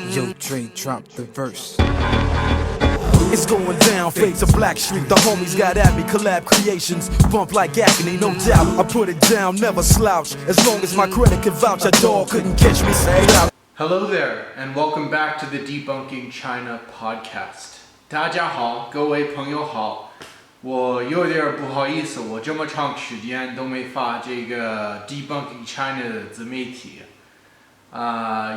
Yo, Dre, drop the verse. It's going down, fades of Black Street. The homies got at me, collab creations, bump like agony, no doubt. I put it down, never slouch. As long as my credit can vouch, a dog couldn't catch me, say out. Hello there, and welcome back to the Debunking China podcast. 大家好，各位朋友好。我有点不好意思，我这么长时间都没发这个 Debunking China 的自媒体。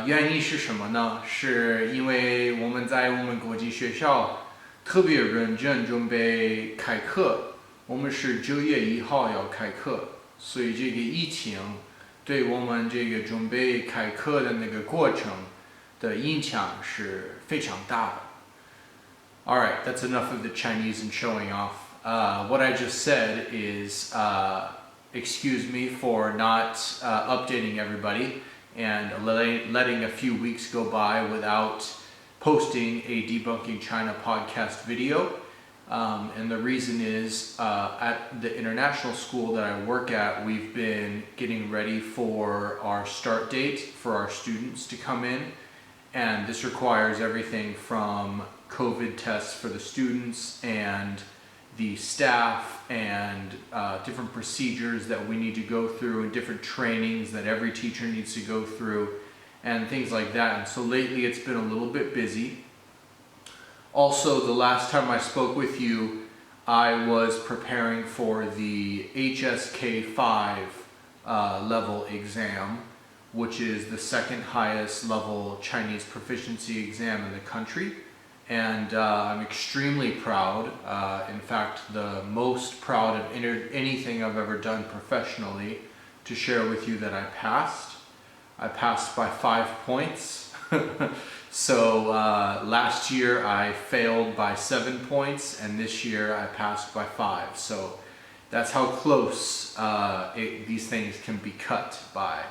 原因是什么呢？是因为我们在我们国际学校特别认真准备开课，我们是9月1号要开课，所以这个疫情对我们这个准备开课的那个过程的影响是非常大的。Alright, that's enough of the Chinese and showing off. What I just said is, excuse me for not updating everybody and letting a few weeks go by without posting a Debunking China podcast video. And the reason is, at the international school that I work at, we've been getting ready for our start date for our students to come in. And this requires everything from COVID tests for the students and the staff and different procedures that we need to go through and different trainings that every teacher needs to go through and things like that. And so lately it's been a little bit busy. Also, the last time I spoke with you, I was preparing for the HSK5 level exam, which is the second highest level Chinese proficiency exam in the country. And I'm extremely proud, in fact the most proud of anything I've ever done professionally, to share with you that I passed. I passed by 5 points. So last year I failed by 7 points, and this year I passed by 5. So that's how close these things can be cut by.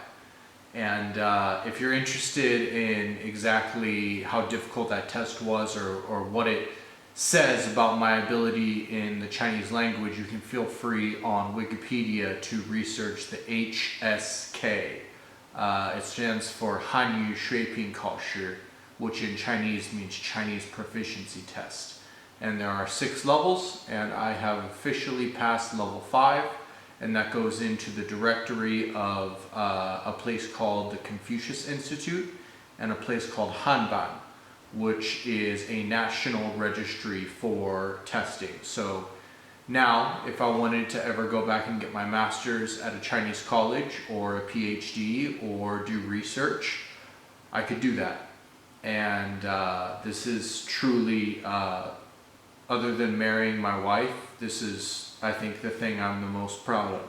And if you're interested in exactly how difficult that test was or what it says about my ability in the Chinese language, you can feel free on Wikipedia to research the HSK. It stands for Hanyu Shuiping Kaoshi, which in Chinese means Chinese Proficiency Test. And there are 6 levels, and I have officially passed level 5. And that goes into the directory of a place called the Confucius Institute and a place called Hanban, which is a national registry for testing. So now, if I wanted to ever go back and get my master's at a Chinese college or a PhD or do research, I could do that. And this is truly, other than marrying my wife, this is, I think, the thing I'm the most proud of.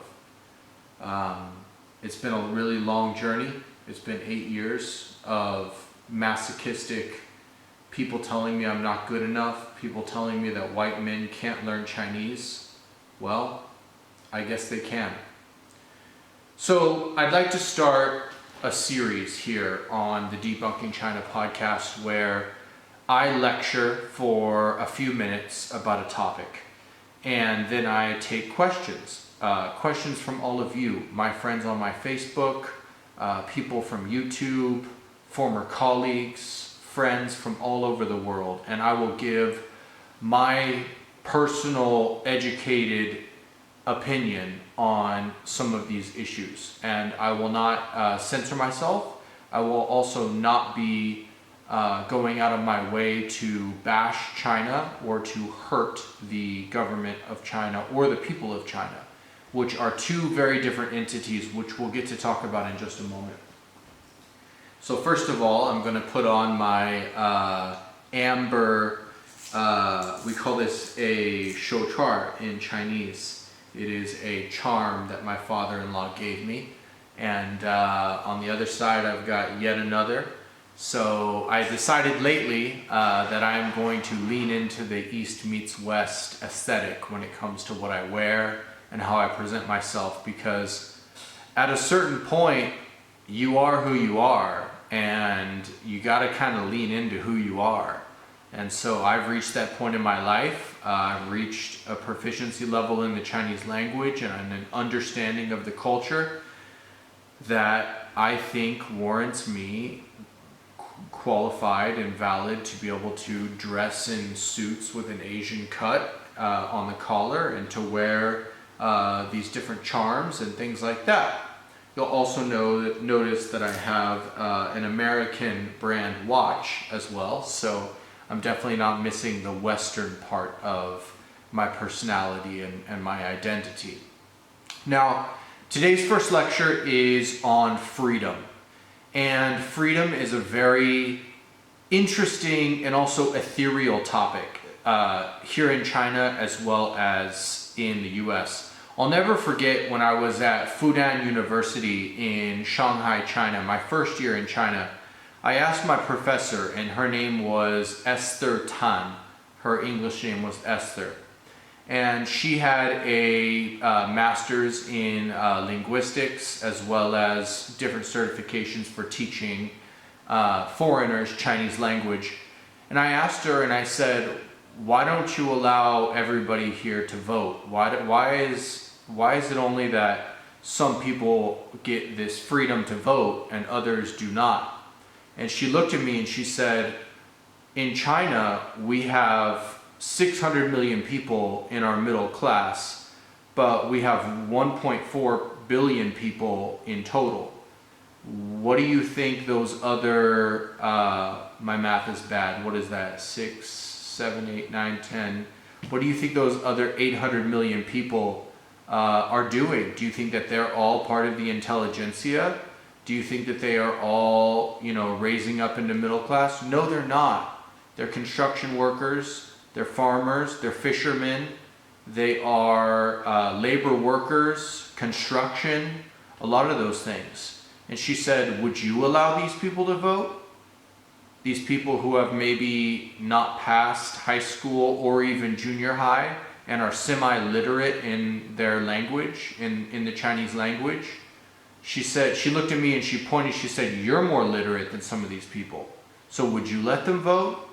It's been a really long journey. It's been 8 years of masochistic people telling me I'm not good enough, people telling me that white men can't learn Chinese. Well, I guess they can. So I'd like to start a series here on the Debunking China podcast where I lecture for a few minutes about a topic. And then I take questions from all of you, my friends on my Facebook, people from YouTube, former colleagues, friends from all over the world. And I will give my personal educated opinion on some of these issues. And I will not censor myself. I will also not be going out of my way to bash China or to hurt the government of China or the people of China, which are 2 very different entities, which we'll get to talk about in just a moment. So first of all, I'm going to put on my amber, we call this a shouchuar in Chinese. It is a charm that my father-in-law gave me. And on the other side, I've got yet another. So I decided lately that I'm going to lean into the East meets West aesthetic when it comes to what I wear and how I present myself, because at a certain point you are who you are and you got to kind of lean into who you are. And so I've reached that point in my life. I've reached a proficiency level in the Chinese language and an understanding of the culture that I think warrants me qualified and valid to be able to dress in suits with an Asian cut on the collar and to wear these different charms and things like that. You'll also notice that I have an American brand watch as well, so I'm definitely not missing the Western part of my personality and my identity. Now, today's first lecture is on freedom. And freedom is a very interesting and also ethereal topic here in China as well as in the US. I'll never forget when I was at Fudan University in Shanghai, China, my first year in China. I asked my professor, and her name was Esther Tan. Her English name was Esther. And she had a master's in linguistics as well as different certifications for teaching foreigners Chinese language. And I asked her and I said, why don't you allow everybody here to vote? Why is it only that some people get this freedom to vote and others do not? And she looked at me and she said, in China, we have 600 million people in our middle class, but we have 1.4 billion people in total. What do you think those other, my math is bad, what is that, 6, 7, 8, 9, 10, what do you think those other 800 million people are doing? Do you think that they're all part of the intelligentsia? Do you think that they are all, raising up into middle class? No, they're not. They're construction workers, they're farmers, they're fishermen, they are labor workers, construction, a lot of those things. And she said, would you allow these people to vote? These people who have maybe not passed high school or even junior high and are semi-literate in their language, in the Chinese language. She said, she looked at me and she pointed, she said, you're more literate than some of these people. So would you let them vote?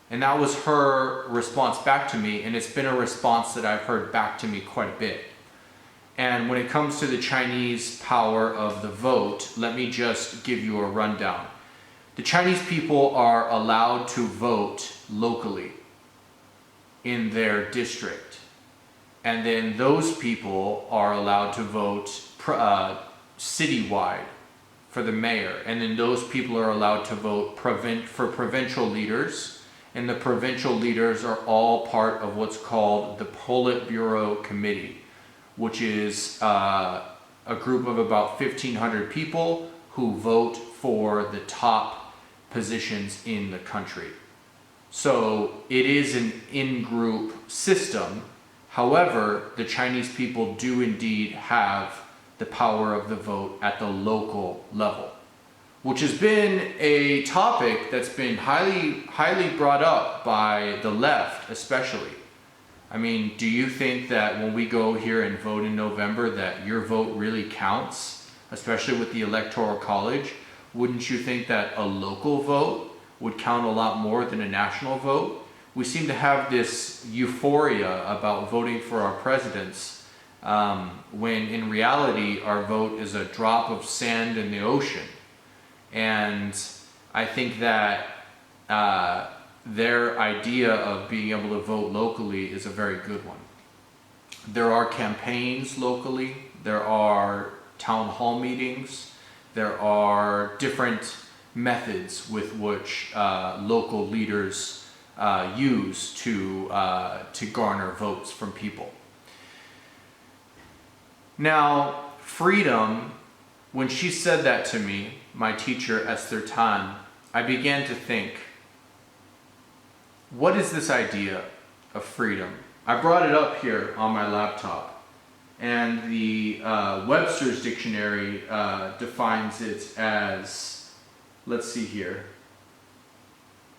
And that was her response back to me, and it's been a response that I've heard back to me quite a bit. And when it comes to the Chinese power of the vote, let me just give you a rundown. The Chinese people are allowed to vote locally in their district. And then those people are allowed to vote citywide for the mayor. And then those people are allowed to vote for provincial leaders. And the provincial leaders are all part of what's called the Politburo Committee, which is a group of about 1,500 people who vote for the top positions in the country. So it is an in-group system. However, the Chinese people do indeed have the power of the vote at the local level, which has been a topic that's been highly brought up by the left, especially. I mean, do you think that when we go here and vote in November that your vote really counts, especially with the Electoral College? Wouldn't you think that a local vote would count a lot more than a national vote? We seem to have this euphoria about voting for our presidents, when in reality our vote is a drop of sand in the ocean. And I think that their idea of being able to vote locally is a very good one. There are campaigns locally, there are town hall meetings, there are different methods with which local leaders use to garner votes from people. Now, freedom, when she said that to me, my teacher Esther Tan, I began to think, what is this idea of freedom? I brought it up here on my laptop, and the Webster's Dictionary defines it as, let's see here,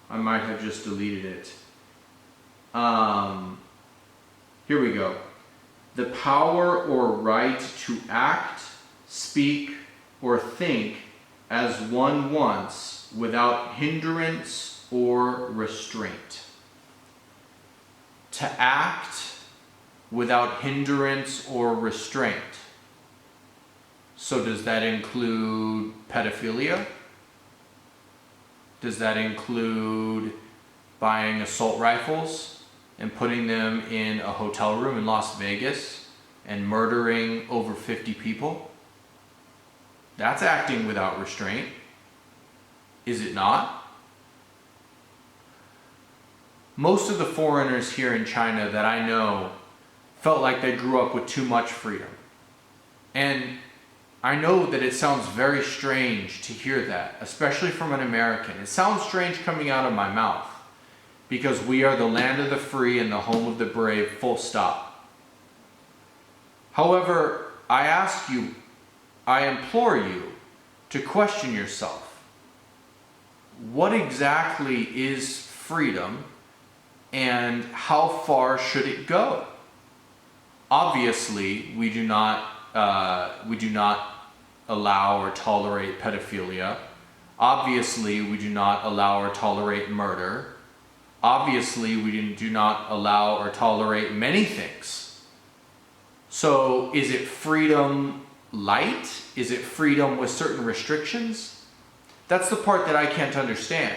I might have just deleted it. Here we go. The power or right to act, speak, or think as one wants without hindrance or restraint. To act without hindrance or restraint. So does that include pedophilia? Does that include buying assault rifles and putting them in a hotel room in Las Vegas and murdering over 50 people? That's acting without restraint. Is it not? Most of the foreigners here in China that I know felt like they grew up with too much freedom. And I know that it sounds very strange to hear that, especially from an American. It sounds strange coming out of my mouth because we are the land of the free and the home of the brave, full stop. However, I ask you, I implore you to question yourself. What exactly is freedom and how far should it go? Obviously, we do not allow or tolerate pedophilia. Obviously, we do not allow or tolerate murder. Obviously, we do not allow or tolerate many things. So, is it freedom light? Is it freedom with certain restrictions? That's the part that I can't understand.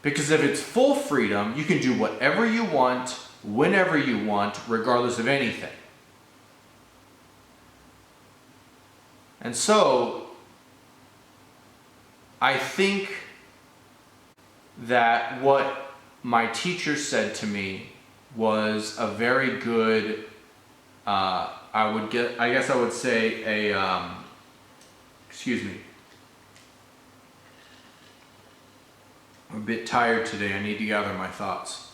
Because if it's full freedom, you can do whatever you want, whenever you want, regardless of anything. And so, I think that what my teacher said to me was a very good, I guess I would say excuse me. I'm a bit tired today. I need to gather my thoughts.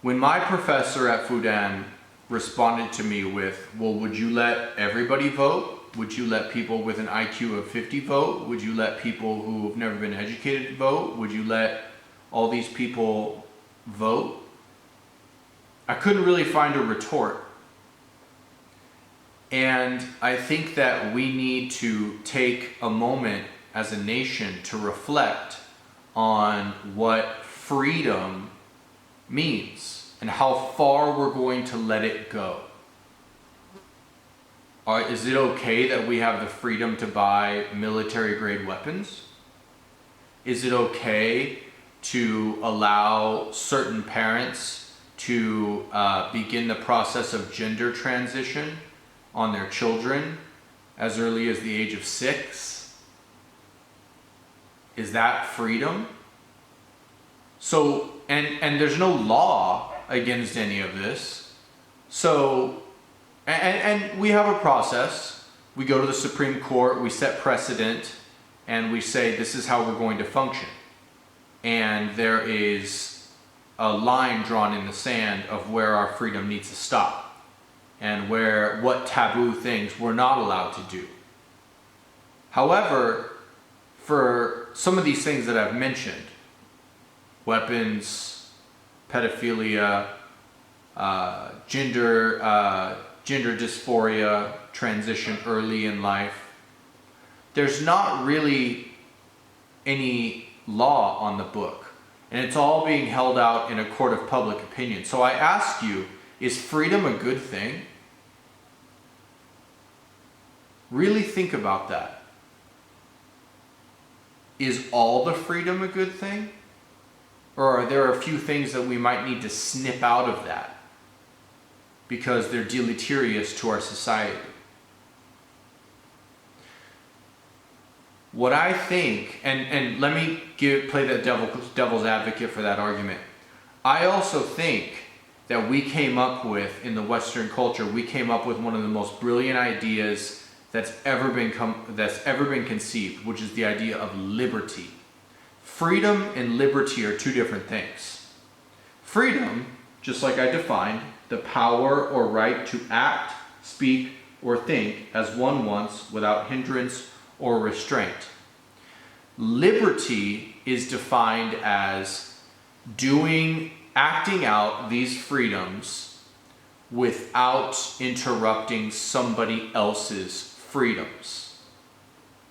When my professor at Fudan responded to me with, well, would you let everybody vote? Would you let people with an IQ of 50 vote? Would you let people who have never been educated vote? Would you let all these people vote? I couldn't really find a retort. And I think that we need to take a moment as a nation to reflect on what freedom means and how far we're going to let it go. Is it okay that we have the freedom to buy military-grade weapons? Is it okay to allow certain parents to begin the process of gender transition on their children as early as the age of 6? Is that freedom? So, and there's no law against any of this. So, and we have a process. We go to the Supreme Court, we set precedent, and we say this is how we're going to function. And there is a line drawn in the sand of where our freedom needs to stop and what taboo things we're not allowed to do. However, for some of these things that I've mentioned, weapons, pedophilia, gender dysphoria, transition early in life, there's not really any law on the book. And it's all being held out in a court of public opinion. So I ask you, is freedom a good thing? Really think about that. Is all the freedom a good thing? Or are there a few things that we might need to snip out of that because they're deleterious to our society? What I think, and let me play the devil's advocate for that argument. I also think that we came up with, in the Western culture, we came up with one of the most brilliant ideas that's ever been conceived, which is the idea of liberty. Freedom and liberty are two different things. Freedom, just like I defined, the power or right to act, speak, or think as one wants without hindrance or restraint. Liberty is defined as acting out these freedoms without interrupting somebody else's freedoms.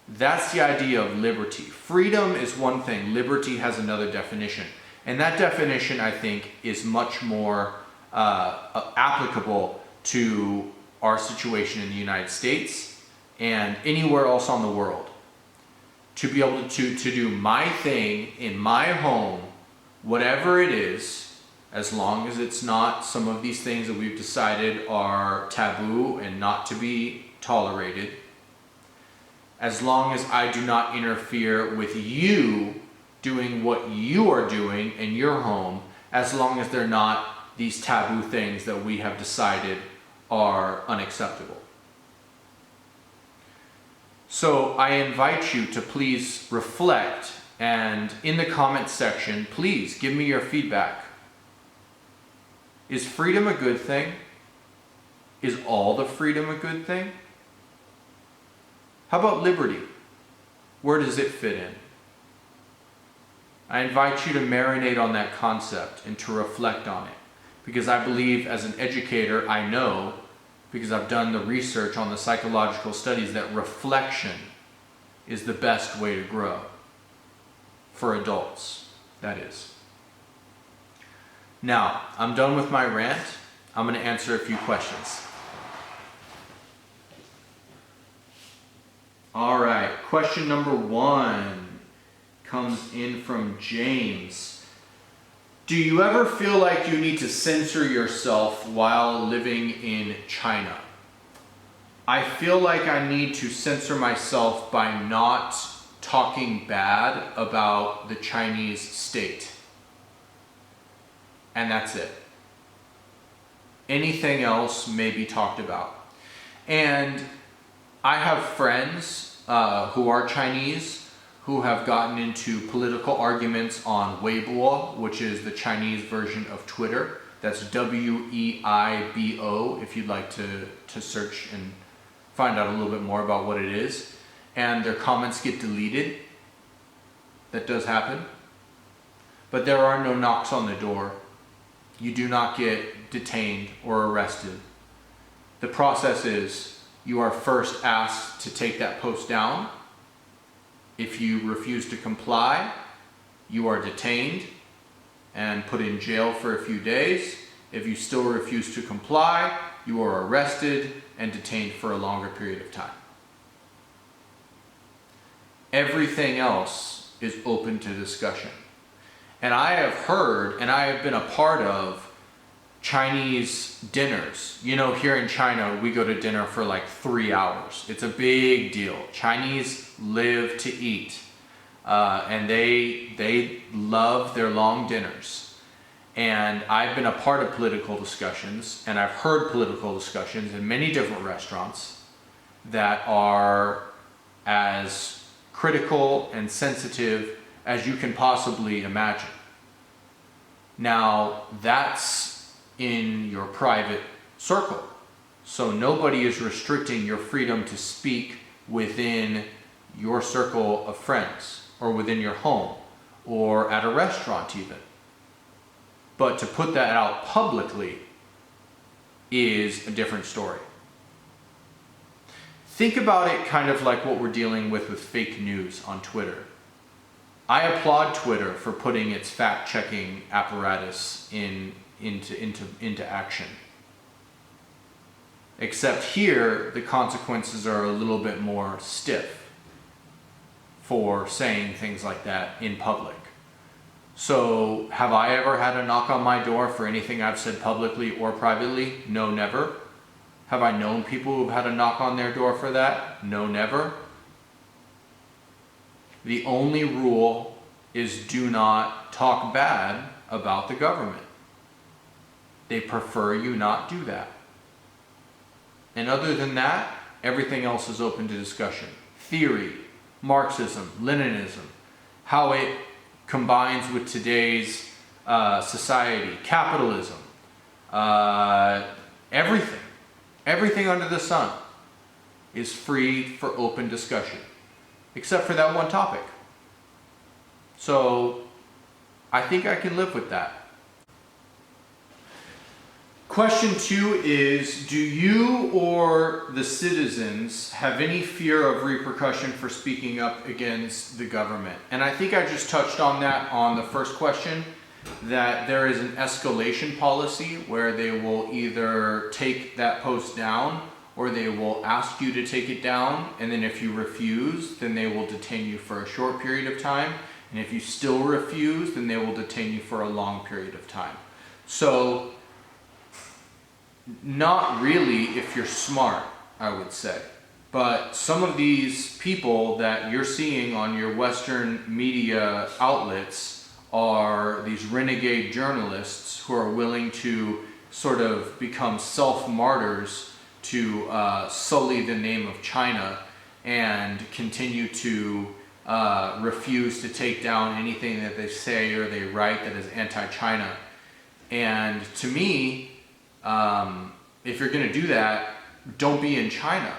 That's the idea of liberty. Freedom is one thing, liberty has another definition. And that definition, I think, is much more applicable to our situation in the United States and anywhere else on the world. to be able to do my thing in my home, whatever it is, as long as it's not some of these things that we've decided are taboo and not to be tolerated, as long as I do not interfere with you doing what you are doing in your home, as long as they're not these taboo things that we have decided are unacceptable. So I invite you to please reflect, and in the comments section, please give me your feedback. Is freedom a good thing? Is all the freedom a good thing? How about liberty? Where does it fit in? I invite you to marinate on that concept and to reflect on it, because I believe as an educator, I know, because I've done the research on the psychological studies, that reflection is the best way to grow for adults, that is. Now, I'm done with my rant. I'm going to answer a few questions. All right, question number 1 comes in from James. Do you ever feel like you need to censor yourself while living in China? I feel like I need to censor myself by not talking bad about the Chinese state. And that's it. Anything else may be talked about. And I have friends who are Chinese who have gotten into political arguments on Weibo, which is the Chinese version of Twitter. That's Weibo, if you'd like to search and find out a little bit more about what it is. And their comments get deleted. That does happen. But there are no knocks on the door. You do not get detained or arrested. The process is you are first asked to take that post down. If you refuse to comply, you are detained and put in jail for a few days. If you still refuse to comply, you are arrested and detained for a longer period of time. Everything else is open to discussion. And I have heard, and I have been a part of, Chinese dinners. You know, here in China, we go to dinner for like 3 hours. It's a big deal. Chinese live to eat. And they love their long dinners. And I've been a part of political discussions, and I've heard political discussions in many different restaurants that are as critical and sensitive as you can possibly imagine. Now, that's in your private circle. So nobody is restricting your freedom to speak within your circle of friends, or within your home, or at a restaurant even. But to put that out publicly is a different story. Think about it kind of like what we're dealing with fake news on Twitter. I applaud Twitter for putting its fact-checking apparatus into action. Except here, the consequences are a little bit more stiff for saying things like that in public. So, have I ever had a knock on my door for anything I've said publicly or privately? No, never. Have I known people who've had a knock on their door for that? No, never. The only rule is do not talk bad about the government. They prefer you not do that. And other than that, everything else is open to discussion. Theory, Marxism, Leninism, how it combines with today's society, capitalism, everything under the sun is free for open discussion, except for that one topic. So I think I can live with that. Question 2 is, do you or the citizens have any fear of repercussion for speaking up against the government? And I think I just touched on that on the first question, that there is an escalation policy where they will either take that post down or they will ask you to take it down, and then if you refuse, then they will detain you for a short period of time, and if you still refuse, then they will detain you for a long period of time. So, not really if you're smart, I would say. But some of these people that you're seeing on your Western media outlets are these renegade journalists who are willing to sort of become self-martyrs to sully the name of China and continue to refuse to take down anything that they say or they write that is anti-China. And to me, if you're going to do that, don't be in China.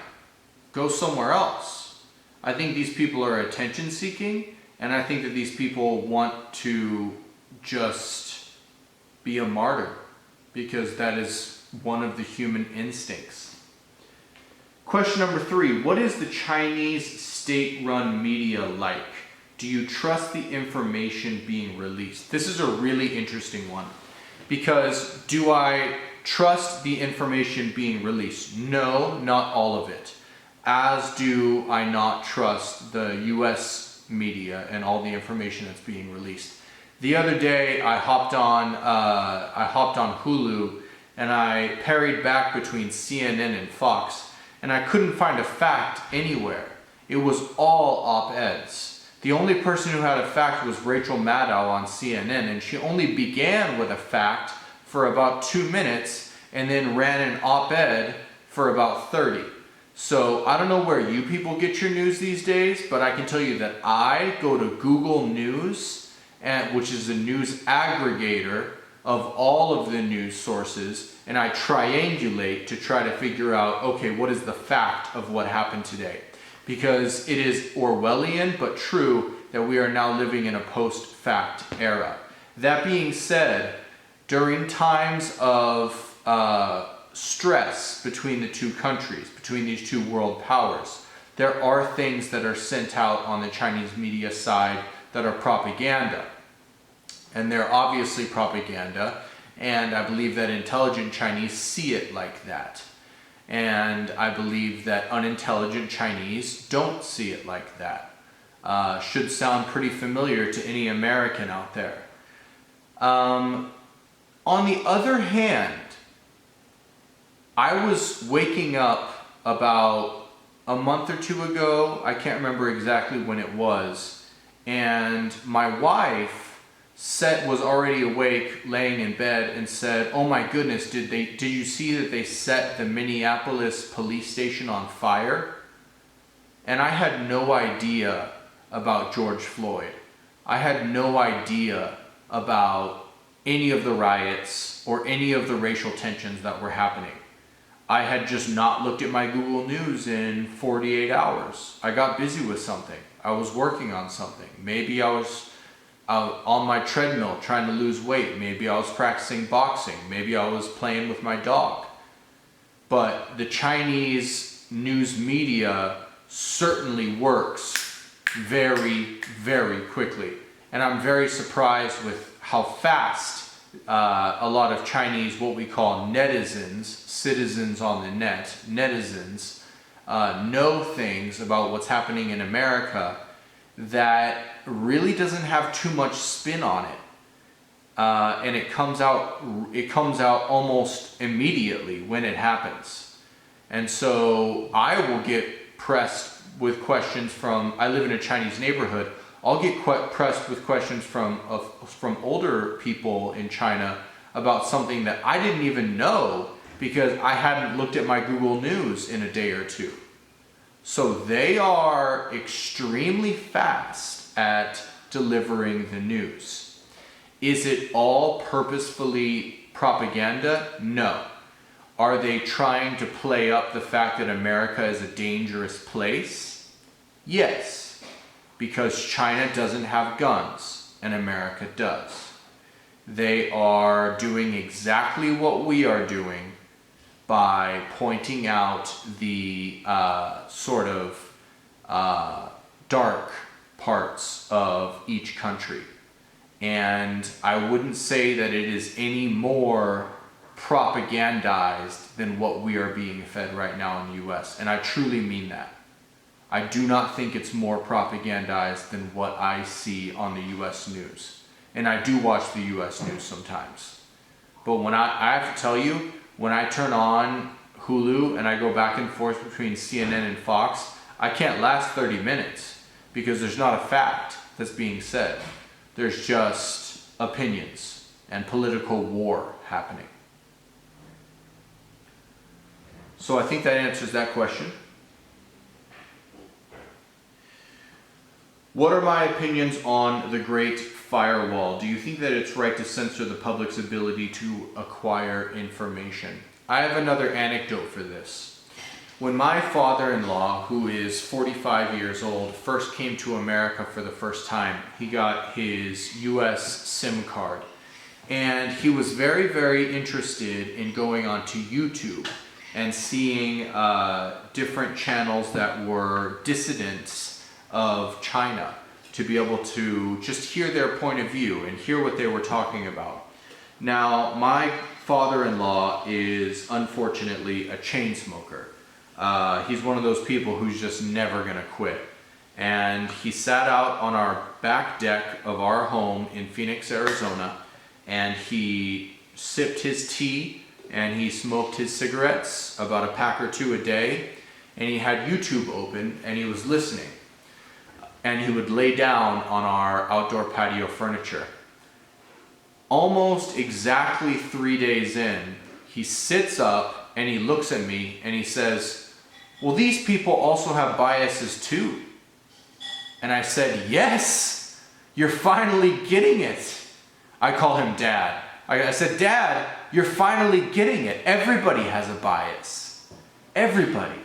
Go somewhere else. I think these people are attention seeking, and I think that these people want to just be a martyr because that is one of the human instincts. Question number 3, what is the Chinese state-run media like? Do you trust the information being released? This is a really interesting one because do I trust the information being released? No, not all of it. As do I not trust the US media and all the information that's being released. The other day I hopped on Hulu and I parried back between CNN and Fox, and I couldn't find a fact anywhere. It was all op-eds. The only person who had a fact was Rachel Maddow on CNN, and she only began with a fact for about 2 minutes and then ran an op-ed for about 30. So I don't know where you people get your news these days, but I can tell you that I go to Google News, which is a news aggregator of all of the news sources, and I triangulate to try to figure out, okay, what is the fact of what happened today? Because it is Orwellian but true that we are now living in a post-fact era. That being said, during times of stress between the two countries, between these two world powers, there are things that are sent out on the Chinese media side that are propaganda. And they're obviously propaganda, and I believe that intelligent Chinese see it like that. And I believe that unintelligent Chinese don't see it like that. Should sound pretty familiar to any American out there. On the other hand, I was waking up about a month or 2 ago, I can't remember exactly when it was, and my wife was already awake, laying in bed, and said, "Oh my goodness, did you see that they set the Minneapolis police station on fire?" And I had no idea about George Floyd. I had no idea about any of the riots or any of the racial tensions that were happening. I had just not looked at my Google News in 48 hours. I got busy with something. I was working on something. Maybe I was on my treadmill trying to lose weight. Maybe I was practicing boxing. Maybe I was playing with my dog. But the Chinese news media certainly works very, very quickly. And I'm very surprised with how fast a lot of Chinese, what we call netizens, citizens on the net, netizens, know things about what's happening in America that really doesn't have too much spin on it. And it comes out almost immediately when it happens. And so I will get pressed with questions from, I live in a Chinese neighborhood, I'll get pressed with questions from older people in China about something that I didn't even know because I hadn't looked at my Google News in a day or two. So they are extremely fast at delivering the news. Is it all purposefully propaganda? No. Are they trying to play up the fact that America is a dangerous place? Yes. Because China doesn't have guns and America does. They are doing exactly what we are doing by pointing out the sort of dark parts of each country. And I wouldn't say that it is any more propagandized than what we are being fed right now in the US. And I truly mean that. I do not think it's more propagandized than what I see on the US news. And I do watch the US news sometimes. But when I have to tell you, when I turn on Hulu and I go back and forth between CNN and Fox, I can't last 30 minutes because there's not a fact that's being said. There's just opinions and political war happening. So I think that answers that question. What are my opinions on the Great Firewall? Do you think that it's right to censor the public's ability to acquire information? I have another anecdote for this. When my father-in-law, who is 45 years old, first came to America for the first time, he got his US SIM card. And he was very, very interested in going onto YouTube and seeing different channels that were dissidents of China, to be able to just hear their point of view and hear what they were talking about. Now, my father-in-law is unfortunately a chain smoker. He's one of those people who's just never gonna quit. And he sat out on our back deck of our home in Phoenix, Arizona, and he sipped his tea and he smoked his cigarettes, about a pack or two a day, and he had YouTube open and he was listening. And he would lay down on our outdoor patio furniture. Almost exactly 3 days in, he sits up and he looks at me and he says, "Well, these people also have biases too." And I said, "Yes, you're finally getting it." I call him Dad. I said, "Dad, you're finally getting it. Everybody has a bias. Everybody."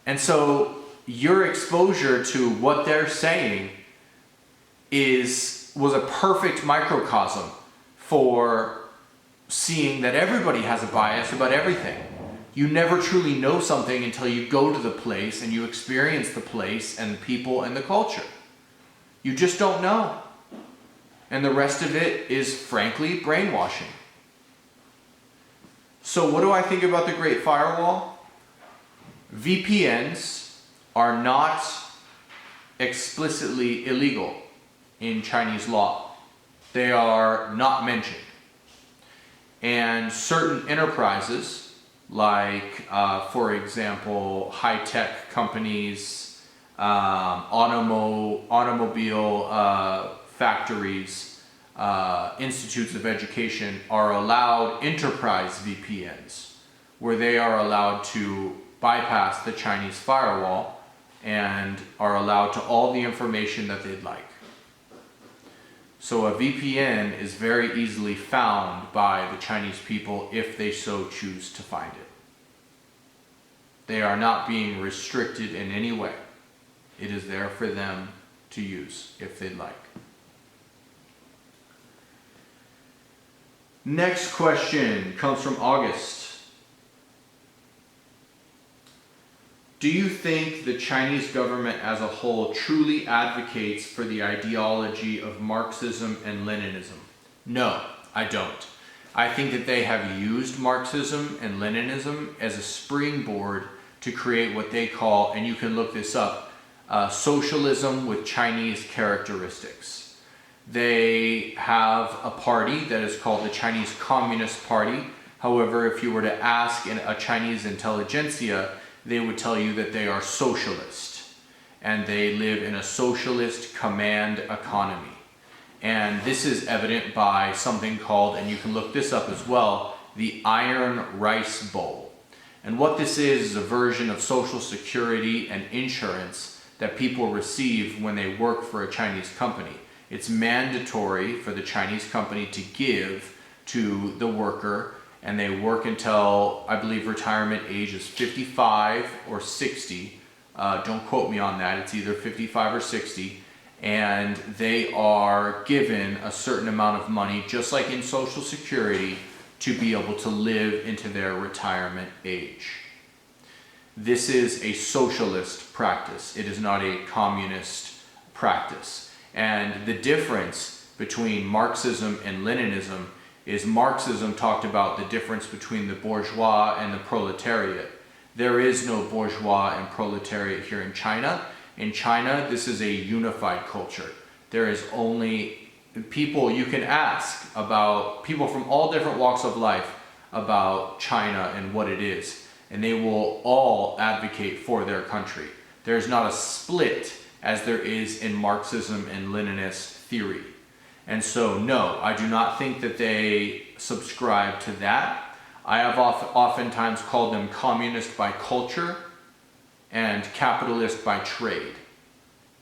And so your exposure to what they're saying was a perfect microcosm for seeing that everybody has a bias about everything. You never truly know something until you go to the place and you experience the place and the people and the culture. You just don't know. And the rest of it is, frankly, brainwashing. So what do I think about the Great Firewall? VPNs are not explicitly illegal in Chinese law. They are not mentioned. And certain enterprises, like, for example, high-tech companies, automobile factories, institutes of education, are allowed enterprise VPNs, where they are allowed to bypass the Chinese firewall and are allowed to all the information that they'd like. So a VPN is very easily found by the Chinese people if they so choose to find it. They are not being restricted in any way. It is there for them to use if they'd like. Next question comes from August. Do you think the Chinese government as a whole truly advocates for the ideology of Marxism and Leninism? No, I don't. I think that they have used Marxism and Leninism as a springboard to create what they call, and you can look this up, socialism with Chinese characteristics. They have a party that is called the Chinese Communist Party. However, if you were to ask a Chinese intelligentsia, they would tell you that they are socialist and they live in a socialist command economy. And this is evident by something called, and you can look this up as well, the Iron Rice Bowl. And what this is a version of Social Security and insurance that people receive when they work for a Chinese company. It's mandatory for the Chinese company to give to the worker, and they work until, I believe, retirement age is 55 or 60. Don't quote me on that. It's either 55 or 60. And they are given a certain amount of money, just like in Social Security, to be able to live into their retirement age. This is a socialist practice. It is not a communist practice. And the difference between Marxism and Leninism is Marxism talked about the difference between the bourgeois and the proletariat. There is no bourgeois and proletariat here in China. In China, this is a unified culture. There is only people, you can ask about people from all different walks of life about China and what it is, and they will all advocate for their country. There's not a split as there is in Marxism and Leninist theory. And so, no, I do not think that they subscribe to that. I have oftentimes called them communist by culture and capitalist by trade.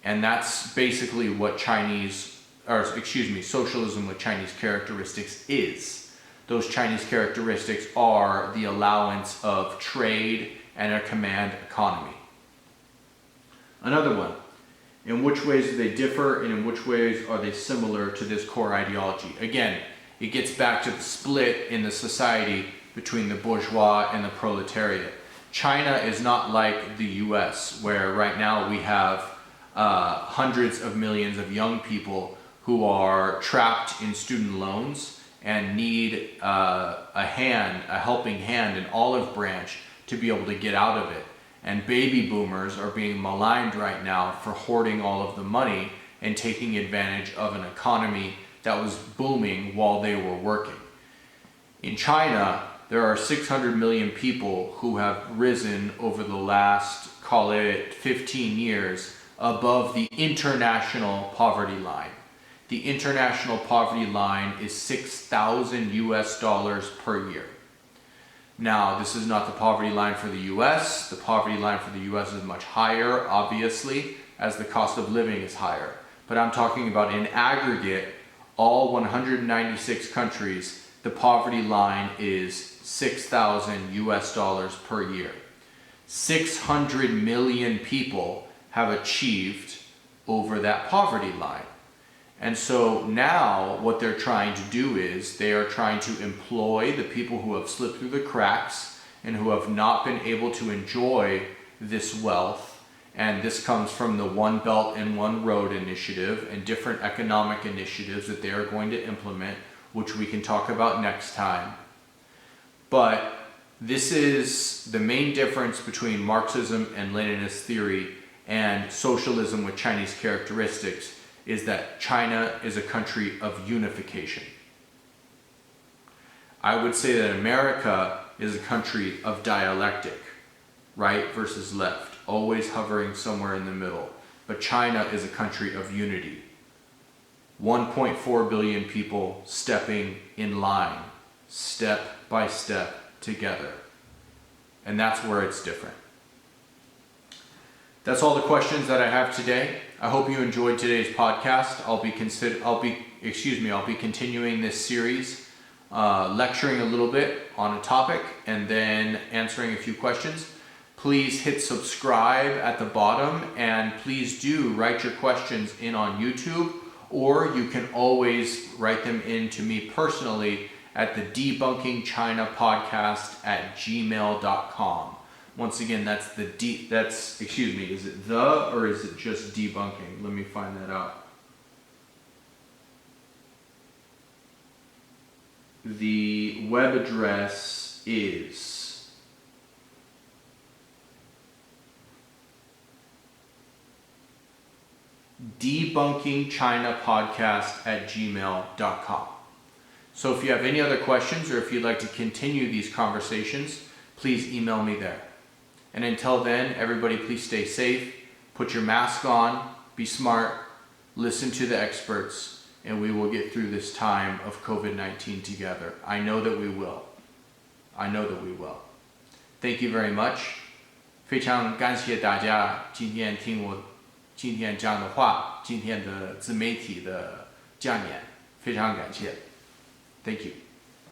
And that's basically what socialism with Chinese characteristics is. Those Chinese characteristics are the allowance of trade and a command economy. Another one. In which ways do they differ, and in which ways are they similar to this core ideology? Again, it gets back to the split in the society between the bourgeois and the proletariat. China is not like the US, where right now we have hundreds of millions of young people who are trapped in student loans and need a helping hand, an olive branch to be able to get out of it. And baby boomers are being maligned right now for hoarding all of the money and taking advantage of an economy that was booming while they were working. In China, there are 600 million people who have risen over the last, call it 15 years, above the international poverty line. The international poverty line is $6,000 per year. Now, this is not the poverty line for the US. The poverty line for the US is much higher, obviously, as the cost of living is higher. But I'm talking about in aggregate, all 196 countries, the poverty line is $6,000 per year. 600 million people have achieved over that poverty line. And so now what they're trying to do is they are trying to employ the people who have slipped through the cracks and who have not been able to enjoy this wealth. And this comes from the One Belt and One Road initiative and different economic initiatives that they are going to implement, which we can talk about next time. But this is the main difference between Marxism and Leninist theory and socialism with Chinese characteristics, is that China is a country of unification. I would say that America is a country of dialectic, right versus left, always hovering somewhere in the middle. But China is a country of unity. 1.4 billion people stepping in line, step by step together. And that's where it's different. That's all the questions that I have today. I hope you enjoyed today's podcast. I'll be continuing this series, lecturing a little bit on a topic and then answering a few questions. Please hit subscribe at the bottom, and please do write your questions in on YouTube, or you can always write them in to me personally at the Debunking China Podcast at gmail.com. Once again, is it the, or is it just debunking? Let me find that out. The web address is debunkingchinapodcast@gmail.com. So if you have any other questions, or if you'd like to continue these conversations, please email me there. And until then, everybody please stay safe, put your mask on, be smart, listen to the experts, and we will get through this time of COVID-19 together. I know that we will. Thank you very much. 非常感谢大家今天听我今天讲的话，今天的自媒体的讲演，非常感谢。Thank you.